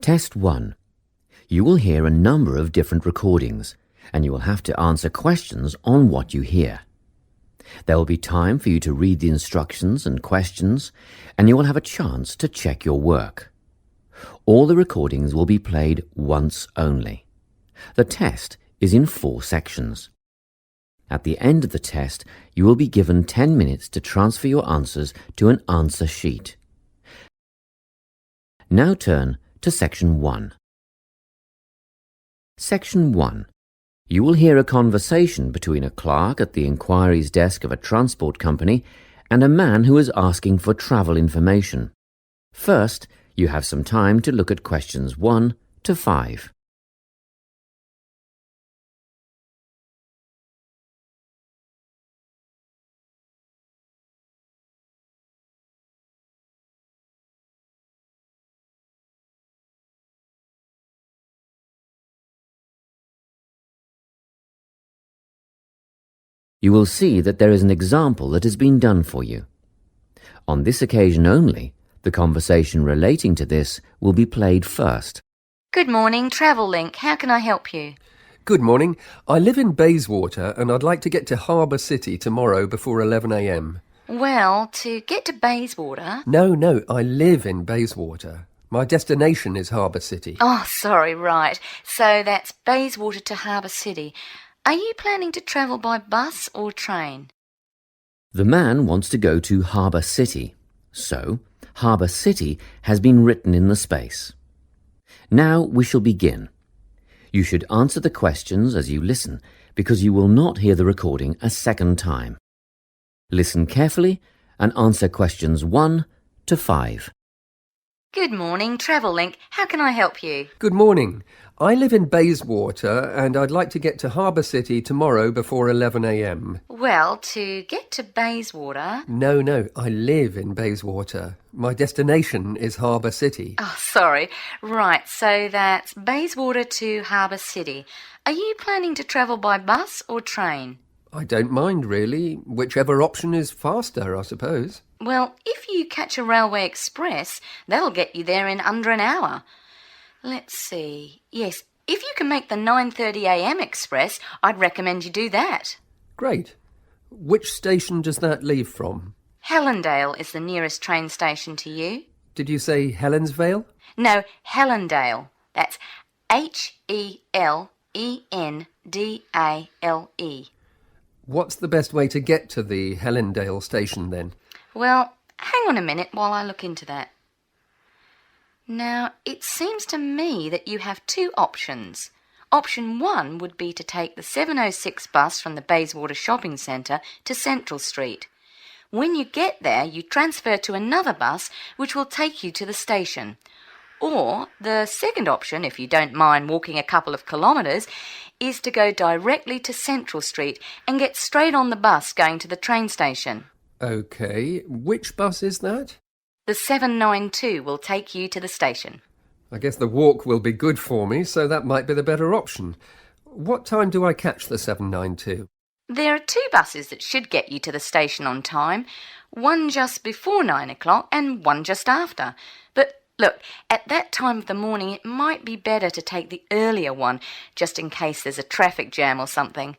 Test 1. You will hear a number of different recordings, and you will have to answer questions on what you hear. There will be time for you to read the instructions and questions, and you will have a chance to check your work. All the recordings will be played once only. The test is in 4 sections. At the end of the test, you will be given 10 minutes to transfer your answers to an answer sheet. Now turn to Section 1. Section 1. You will hear a conversation between a clerk at the inquiries desk of a transport company and a man who is asking for travel information. First, you have some time to look at questions 1 to 5. You will see that there is an example that has been done for you. On this occasion only, the conversation relating to this will be played first. Good morning, Travel Link. How can I help you? Good morning. I live in Bayswater and I'd like to get to Harbour City tomorrow before 11 a.m. Well, to get to Bayswater... No, I live in Bayswater. My destination is Harbour City. Oh, sorry, right. So that's Bayswater to Harbour City. Are you planning to travel by bus or train? The man wants to go to Harbour City, so Harbour City has been written in the space. Now we shall begin. You should answer the questions as you listen, because you will not hear the recording a second time. Listen carefully and answer questions 1 to 5. Good morning, Travel Link. How can I help you? Good morning. I live in Bayswater and I'd like to get to Harbour City tomorrow before 11 a.m. Well, to get to Bayswater... No, I live in Bayswater. My destination is Harbour City. Oh, sorry. Right, so that's Bayswater to Harbour City. Are you planning to travel by bus or train? I don't mind, really. Whichever option is faster, I suppose. Well, if you catch a railway express, that'll get you there in under an hour. Let's see. Yes, if you can make the 9:30 a.m. express, I'd recommend you do that. Great. Which station does that leave from? Helendale is the nearest train station to you. Did you say Helensvale? No, Helendale. That's Helendale. What's the best way to get to the Helendale station then? Well, hang on a minute while I look into that. Now, it seems to me that you have 2 options. Option 1 would be to take the 7:06 bus from the Bayswater Shopping Centre to Central Street. When you get there, you transfer to another bus which will take you to the station. Or the second option, if you don't mind walking a couple of kilometres, is to go directly to Central Street and get straight on the bus going to the train station. OK, which bus is that? The 792 will take you to the station. I guess the walk will be good for me, so that might be the better option. What time do I catch the 792? There are 2 buses that should get you to the station on time, one just before 9 o'clock and one just after. But look, at that time of the morning it might be better to take the earlier one, just in case there's a traffic jam or something.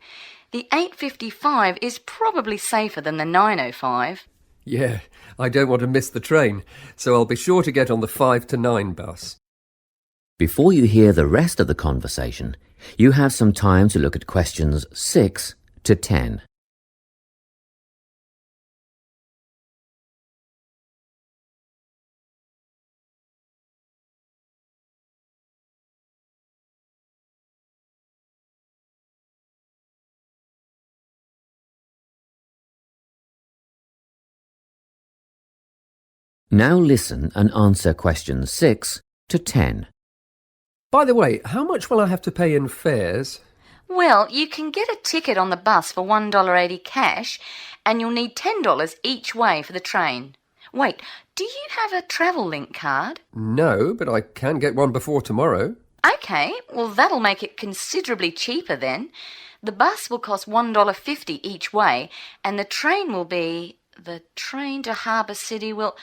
The 8:55 is probably safer than the 9:05. Yeah, I don't want to miss the train, so I'll be sure to get on the 5 to 9 bus. Before you hear the rest of the conversation, you have some time to look at questions 6 to 10. Now listen and answer questions 6 to 10. By the way, how much will I have to pay in fares? Well, you can get a ticket on the bus for $1.80 cash, and you'll need $10 each way for the train. Wait, do you have a Travel Link card? No, but I can get one before tomorrow. OK, well that'll make it considerably cheaper then. The bus will cost $1.50 each way, and the train will be... The train to Harbour City will...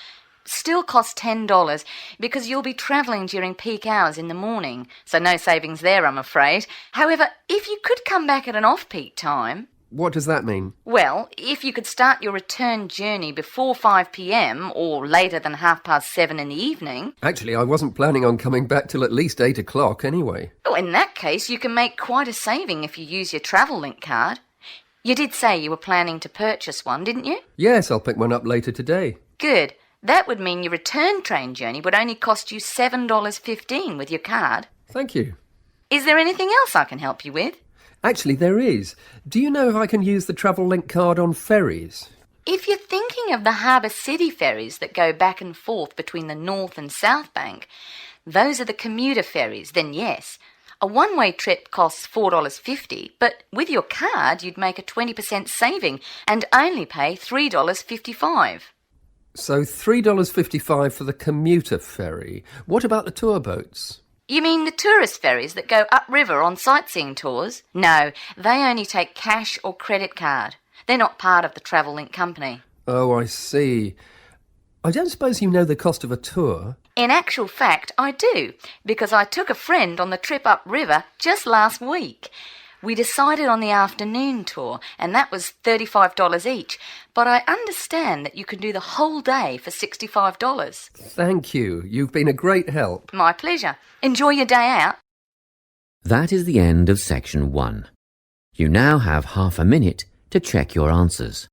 still cost $10 because you'll be travelling during peak hours in the morning, so no savings there, I'm afraid. However, if you could come back at an off-peak time... What does that mean? Well, if you could start your return journey before 5 p.m. or later than 7:30 in the evening... Actually, I wasn't planning on coming back till at least 8 o'clock anyway. Oh, in that case, you can make quite a saving if you use your travel link card. You did say you were planning to purchase one, didn't you? Yes, I'll pick one up later today. Good. That would mean your return train journey would only cost you $7.15 with your card. Thank you. Is there anything else I can help you with? Actually, there is. Do you know if I can use the travel link card on ferries? If you're thinking of the Harbour City ferries that go back and forth between the North and South Bank, those are the commuter ferries, then yes. A one-way trip costs $4.50, but with your card you'd make a 20% saving and only pay $3.55. So $3.55 for the commuter ferry. What about the tour boats? You mean the tourist ferries that go upriver on sightseeing tours? No, they only take cash or credit card. They're not part of the Travel Link company. Oh, I see. I don't suppose you know the cost of a tour? In actual fact, I do, because I took a friend on the trip upriver just last week. We decided on the afternoon tour, and that was $35 each, but I understand that you can do the whole day for $65. Thank you. You've been a great help. My pleasure. Enjoy your day out. That is the end of section 1. You now have half a minute to check your answers.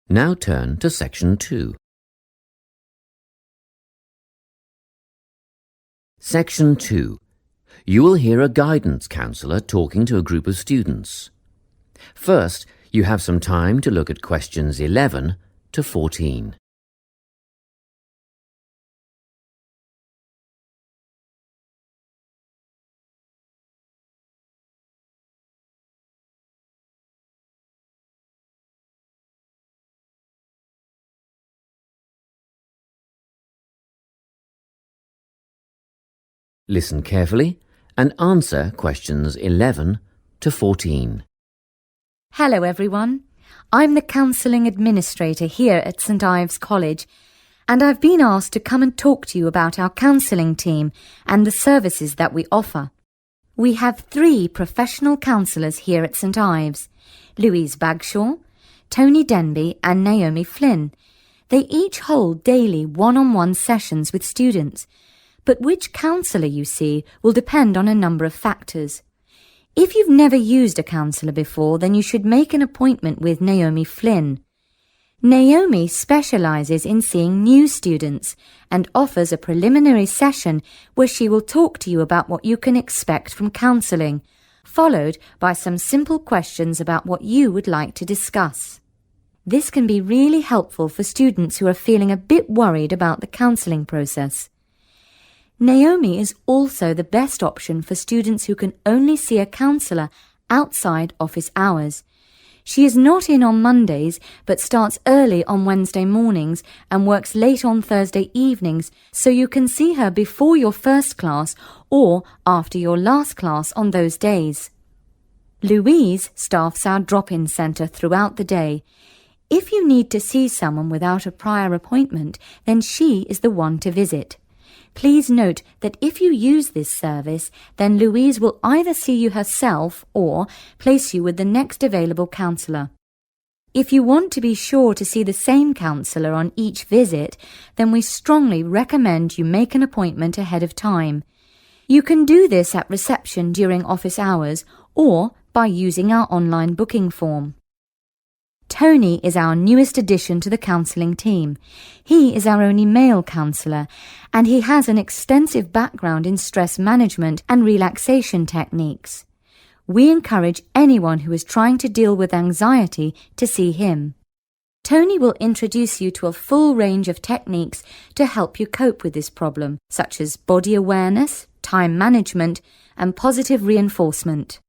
Now turn to section 2. Section 2. You will hear a guidance counsellor talking to a group of students. First, you have some time to look at questions 11 to 14. Listen carefully and answer questions 11 to 14. Hello everyone. I'm the Counselling Administrator here at St Ives College, and I've been asked to come and talk to you about our counselling team and the services that we offer. We have 3 professional counsellors here at St Ives, Louise Bagshaw, Tony Denby and Naomi Flynn. They each hold daily one-on-one sessions with students, but which counsellor you see will depend on a number of factors. If you've never used a counsellor before, then you should make an appointment with Naomi Flynn. Naomi specialises in seeing new students and offers a preliminary session where she will talk to you about what you can expect from counselling, followed by some simple questions about what you would like to discuss. This can be really helpful for students who are feeling a bit worried about the counselling process. Naomi is also the best option for students who can only see a counsellor outside office hours. She is not in on Mondays but starts early on Wednesday mornings and works late on Thursday evenings, so you can see her before your first class or after your last class on those days. Louise staffs our drop-in centre throughout the day. If you need to see someone without a prior appointment, then she is the one to visit. Please note that if you use this service, then Louise will either see you herself or place you with the next available counsellor. If you want to be sure to see the same counsellor on each visit, then we strongly recommend you make an appointment ahead of time. You can do this at reception during office hours or by using our online booking form. Tony is our newest addition to the counselling team. He is our only male counsellor, and he has an extensive background in stress management and relaxation techniques. We encourage anyone who is trying to deal with anxiety to see him. Tony will introduce you to a full range of techniques to help you cope with this problem, such as body awareness, time management, and positive reinforcement.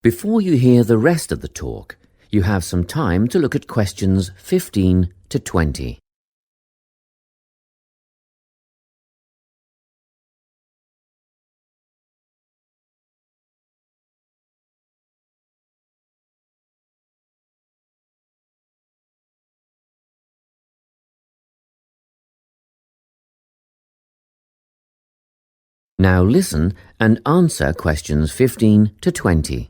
Before you hear the rest of the talk, you have some time to look at questions 15 to 20. Now listen and answer questions 15 to 20.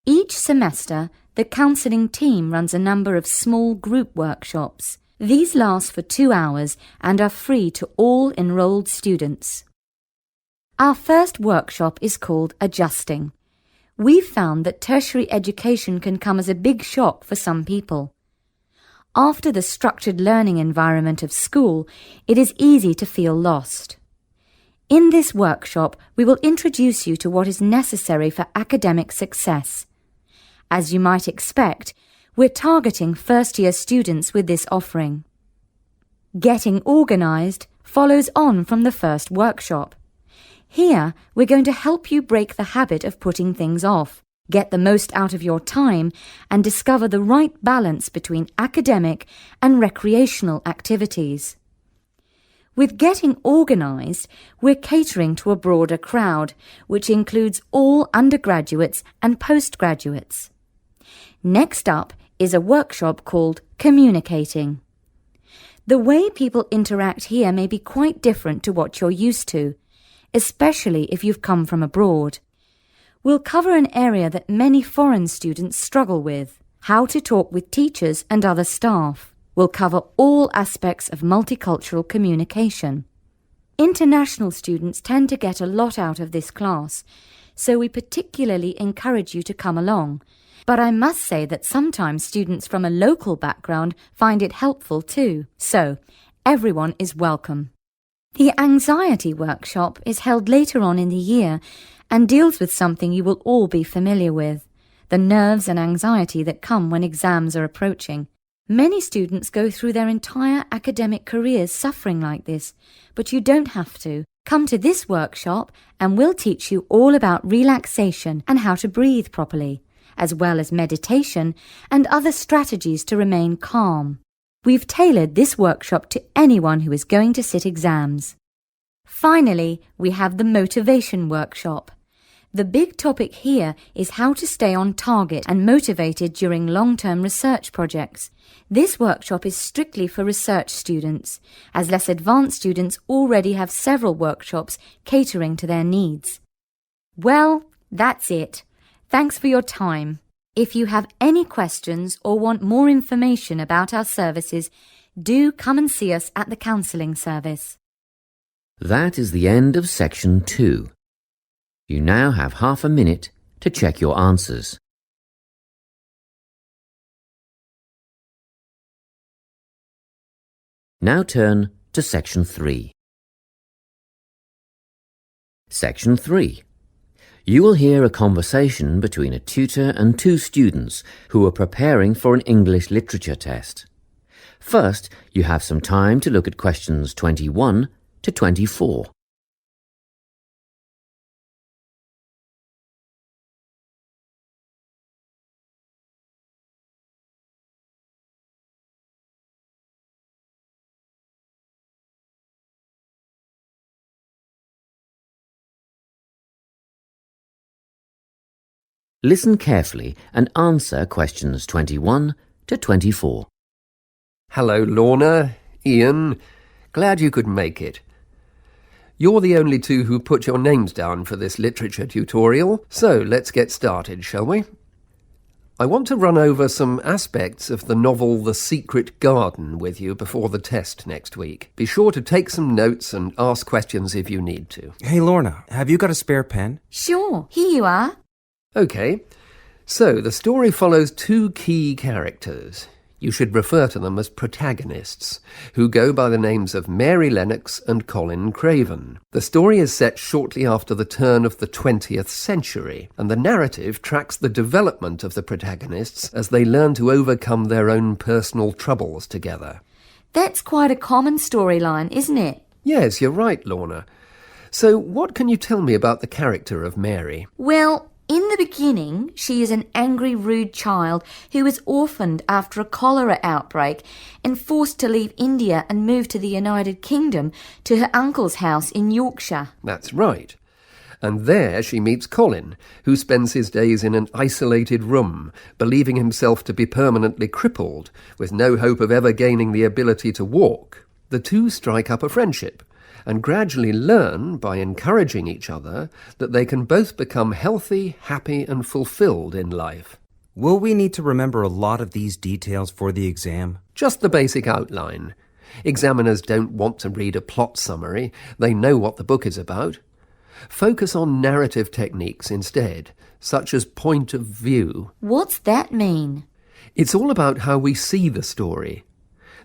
Each semester, the counselling team runs a number of small group workshops. These last for 2 hours and are free to all enrolled students. Our first workshop is called Adjusting. We've found that tertiary education can come as a big shock for some people. After the structured learning environment of school, it is easy to feel lost. In this workshop, we will introduce you to what is necessary for academic success. As you might expect, we're targeting first-year students with this offering. Getting organised follows on from the first workshop. Here, we're going to help you break the habit of putting things off, get the most out of your time, and discover the right balance between academic and recreational activities. With Getting Organised, we're catering to a broader crowd, which includes all undergraduates and postgraduates. Next up is a workshop called Communicating. The way people interact here may be quite different to what you're used to, especially if you've come from abroad. We'll cover an area that many foreign students struggle with: how to talk with teachers and other staff. We'll cover all aspects of multicultural communication. International students tend to get a lot out of this class, so we particularly encourage you to come along. But I must say that sometimes students from a local background find it helpful too, so everyone is welcome. The anxiety workshop is held later on in the year and deals with something you will all be familiar with: the nerves and anxiety that come when exams are approaching. Many students go through their entire academic careers suffering like this, but you don't have to. Come to this workshop and we'll teach you all about relaxation and how to breathe properly, as well as meditation and other strategies to remain calm. We've tailored this workshop to anyone who is going to sit exams. Finally, we have the motivation workshop. The big topic here is how to stay on target and motivated during long-term research projects. This workshop is strictly for research students, as less advanced students already have several workshops catering to their needs. Well, that's it. Thanks for your time. If you have any questions or want more information about our services, do come and see us at the counselling service. That is the end of section 2. You now have half a minute to check your answers. Now turn to section 3. Section 3. You will hear a conversation between a tutor and 2 students who are preparing for an English literature test. First, you have some time to look at questions 21 to 24. Listen carefully and answer questions 21 to 24. Hello, Lorna, Ian. Glad you could make it. You're the only 2 who put your names down for this literature tutorial, so let's get started, shall we? I want to run over some aspects of the novel The Secret Garden with you before the test next week. Be sure to take some notes and ask questions if you need to. Hey, Lorna, have you got a spare pen? Sure, here you are. OK, so the story follows 2 key characters. You should refer to them as protagonists, who go by the names of Mary Lennox and Colin Craven. The story is set shortly after the turn of the 20th century, and the narrative tracks the development of the protagonists as they learn to overcome their own personal troubles together. That's quite a common storyline, isn't it? Yes, you're right, Lorna. So what can you tell me about the character of Mary? Well, in the beginning, she is an angry, rude child who was orphaned after a cholera outbreak and forced to leave India and move to the United Kingdom to her uncle's house in Yorkshire. That's right. And there she meets Colin, who spends his days in an isolated room, believing himself to be permanently crippled, with no hope of ever gaining the ability to walk. The two strike up a friendship, and gradually learn, by encouraging each other, that they can both become healthy, happy and fulfilled in life. Will we need to remember a lot of these details for the exam? Just the basic outline. Examiners don't want to read a plot summary. They know what the book is about. Focus on narrative techniques instead, such as point of view. What's that mean? It's all about how we see the story.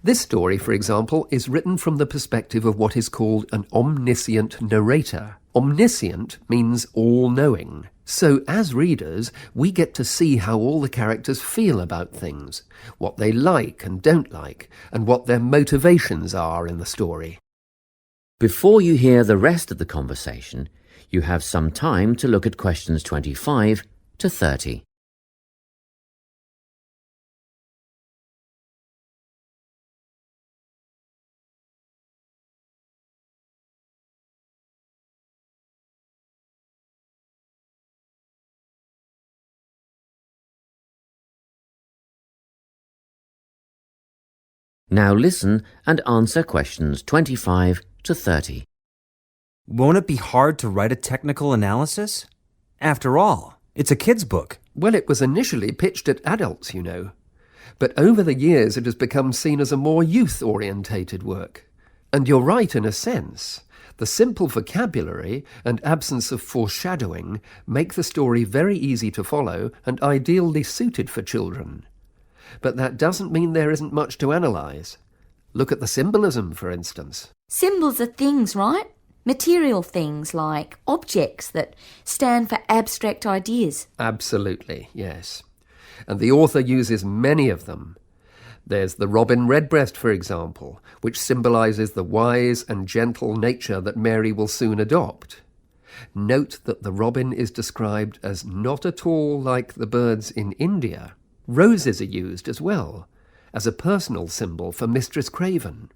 This story, for example, is written from the perspective of what is called an omniscient narrator. Omniscient means all-knowing. So, as readers, we get to see how all the characters feel about things, what they like and don't like, and what their motivations are in the story. Before you hear the rest of the conversation, you have some time to look at questions 25 to 30. Now listen and answer questions 25 to 30. Won't it be hard to write a technical analysis? After all, it's a kid's book. Well, it was initially pitched at adults, you know. But over the years it has become seen as a more youth-orientated work. And you're right in a sense. The simple vocabulary and absence of foreshadowing make the story very easy to follow and ideally suited for children. But that doesn't mean there isn't much to analyse. Look at the symbolism, for instance. Symbols are things, right? Material things like objects that stand for abstract ideas. Absolutely, yes. And the author uses many of them. There's the robin redbreast, for example, which symbolises the wise and gentle nature that Mary will soon adopt. Note that the robin is described as not at all like the birds in India. Roses are used as well, as a personal symbol for Mistress Craven.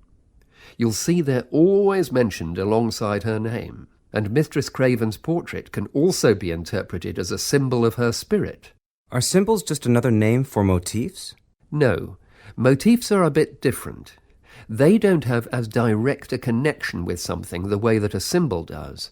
You'll see they're always mentioned alongside her name, and Mistress Craven's portrait can also be interpreted as a symbol of her spirit. Are symbols just another name for motifs? No, motifs are a bit different. They don't have as direct a connection with something the way that a symbol does.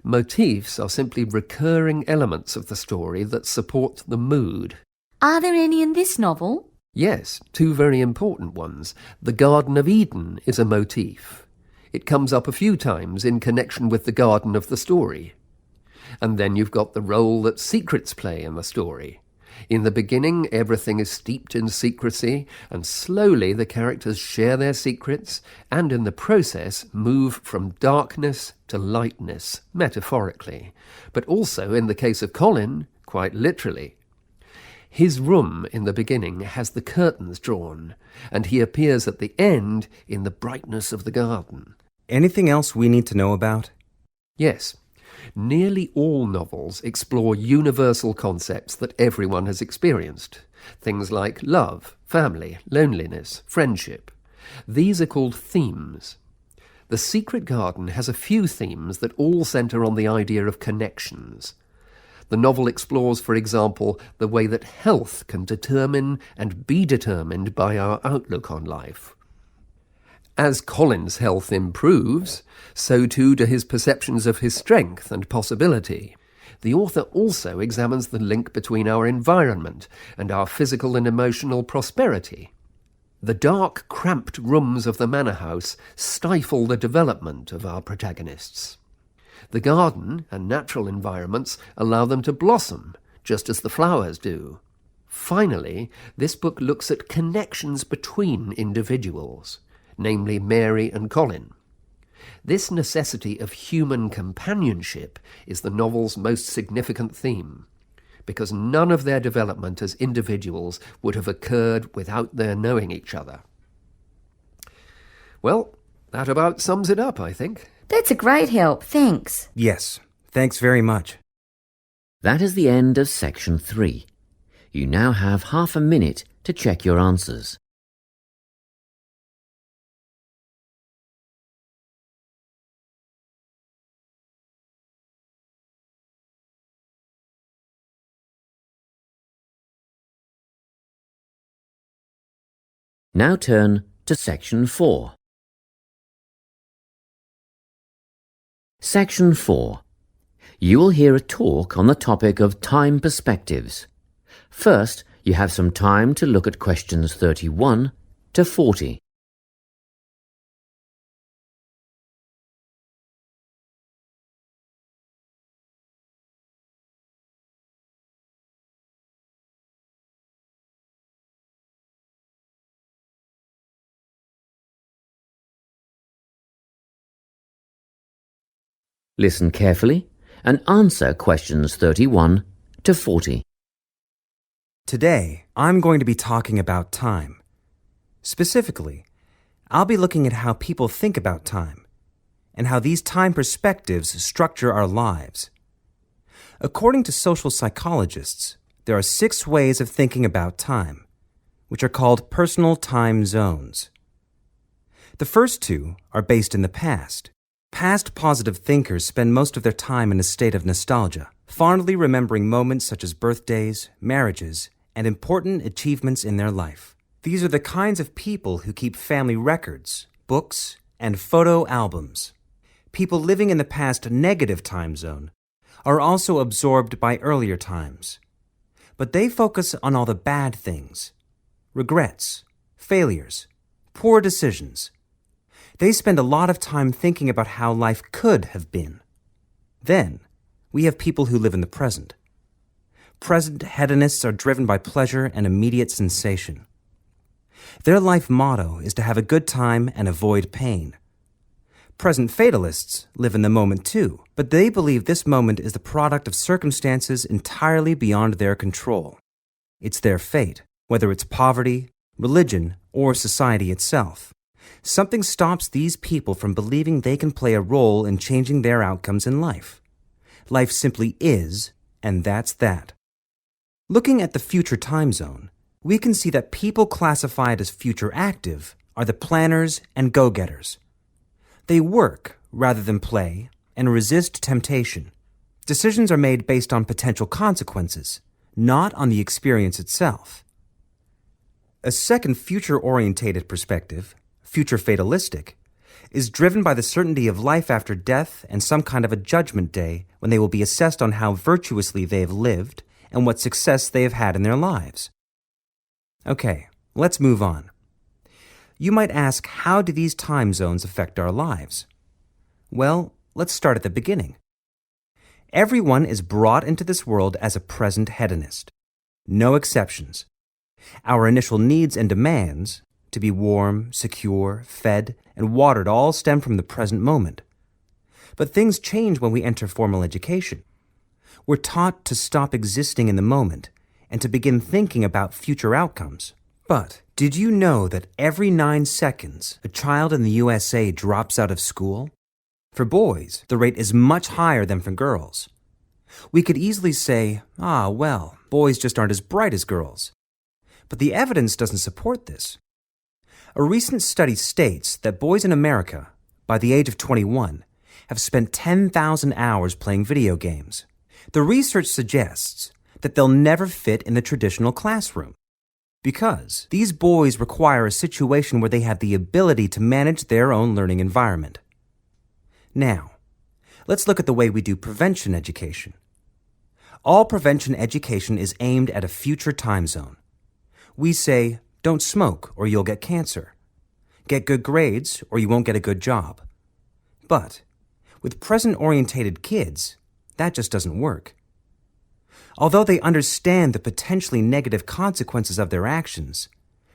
Motifs are simply recurring elements of the story that support the mood. Are there any in this novel? Yes, two very important ones. The Garden of Eden is a motif. It comes up a few times in connection with the garden of the story. And then you've got the role that secrets play in the story. In the beginning, everything is steeped in secrecy, and slowly the characters share their secrets, and in the process move from darkness to lightness, metaphorically, but also, in the case of Colin, quite literally. His room in the beginning has the curtains drawn, and he appears at the end in the brightness of the garden. Anything else we need to know about? Yes. Nearly all novels explore universal concepts that everyone has experienced. Things like love, family, loneliness, friendship. These are called themes. The Secret Garden has a few themes that all centre on the idea of connections. The novel explores, for example, the way that health can determine and be determined by our outlook on life. As Colin's health improves, so too do his perceptions of his strength and possibility. The author also examines the link between our environment and our physical and emotional prosperity. The dark, cramped rooms of the manor house stifle the development of our protagonists. The garden and natural environments allow them to blossom, just as the flowers do. Finally, this book looks at connections between individuals, namely Mary and Colin. This necessity of human companionship is the novel's most significant theme, because none of their development as individuals would have occurred without their knowing each other. Well, that about sums it up, I think. That's a great help, thanks. Yes, thanks very much. That is the end of section 3. You now have half a minute to check your answers. Now turn to section 4. Section 4. You will hear a talk on the topic of time perspectives. First, you have some time to look at questions 31 to 40. Listen carefully and answer questions 31 to 40. Today, I'm going to be talking about time. Specifically, I'll be looking at how people think about time and how these time perspectives structure our lives. According to social psychologists, there are 6 ways of thinking about time, which are called personal time zones. The first 2 are based in the past. Past positive thinkers spend most of their time in a state of nostalgia, fondly remembering moments such as birthdays, marriages, and important achievements in their life. These are the kinds of people who keep family records, books, and photo albums. People living in the past negative time zone are also absorbed by earlier times, but they focus on all the bad things, regrets, failures, poor decisions. They spend a lot of time thinking about how life could have been. Then, we have people who live in the present. Present hedonists are driven by pleasure and immediate sensation. Their life motto is to have a good time and avoid pain. Present fatalists live in the moment too, but they believe this moment is the product of circumstances entirely beyond their control. It's their fate, whether it's poverty, religion, or society itself. Something stops these people from believing they can play a role in changing their outcomes in life. Life simply is, and that's that. Looking at the future time zone, we can see that people classified as future active are the planners and go-getters. They work rather than play and resist temptation. Decisions are made based on potential consequences, not on the experience itself. A second future-orientated perspective, future fatalistic, is driven by the certainty of life after death and some kind of a judgment day when they will be assessed on how virtuously they have lived and what success they have had in their lives. Okay, let's move on. You might ask, how do these time zones affect our lives? Well, let's start at the beginning. Everyone is brought into this world as a present hedonist. No exceptions. Our initial needs and demands, to be warm, secure, fed, and watered, all stem from the present moment. But things change when we enter formal education. We're taught to stop existing in the moment and to begin thinking about future outcomes. But did you know that every 9 seconds, a child in the USA drops out of school? For boys, the rate is much higher than for girls. We could easily say, well, boys just aren't as bright as girls. But the evidence doesn't support this. A recent study states that boys in America, by the age of 21, have spent 10,000 hours playing video games. The research suggests that they'll never fit in the traditional classroom because these boys require a situation where they have the ability to manage their own learning environment. Now, let's look at the way we do prevention education. All prevention education is aimed at a future time zone. We say, don't smoke or you'll get cancer. Get good grades or you won't get a good job. But with present-orientated kids, that just doesn't work. Although they understand the potentially negative consequences of their actions,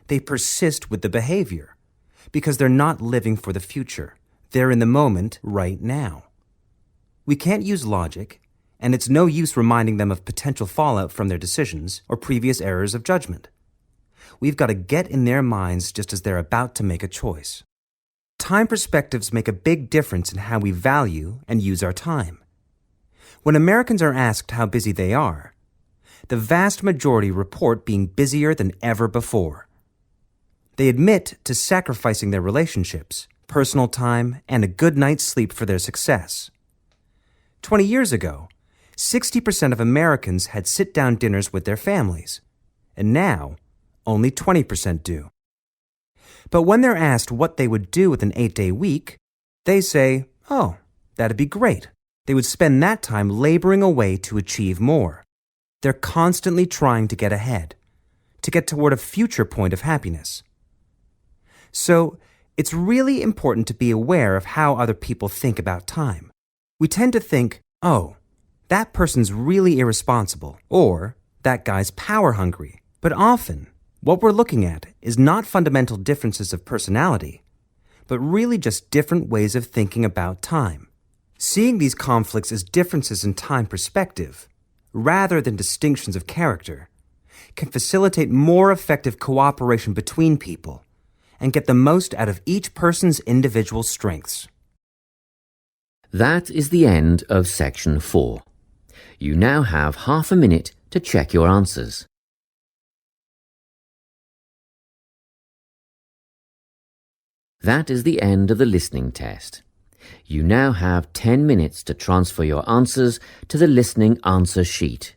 they persist with the behavior because they're not living for the future. They're in the moment right now. We can't use logic, and it's no use reminding them of potential fallout from their decisions or previous errors of judgment. We've got to get in their minds just as they're about to make a choice. Time perspectives make a big difference in how we value and use our time. When Americans are asked how busy they are, the vast majority report being busier than ever before. They admit to sacrificing their relationships, personal time, and a good night's sleep for their success. 20 years ago, 60% of Americans had sit-down dinners with their families, and now only 20% do. But when they're asked what they would do with an 8-day week, they say, oh, that'd be great. They would spend that time laboring away to achieve more. They're constantly trying to get ahead, to get toward a future point of happiness. So, it's really important to be aware of how other people think about time. We tend to think, oh, that person's really irresponsible, or that guy's power hungry. But often, what we're looking at is not fundamental differences of personality, but really just different ways of thinking about time. Seeing these conflicts as differences in time perspective, rather than distinctions of character, can facilitate more effective cooperation between people and get the most out of each person's individual strengths. That is the end of section 4. You now have half a minute to check your answers. That is the end of the listening test. You now have 10 minutes to transfer your answers to the listening answer sheet.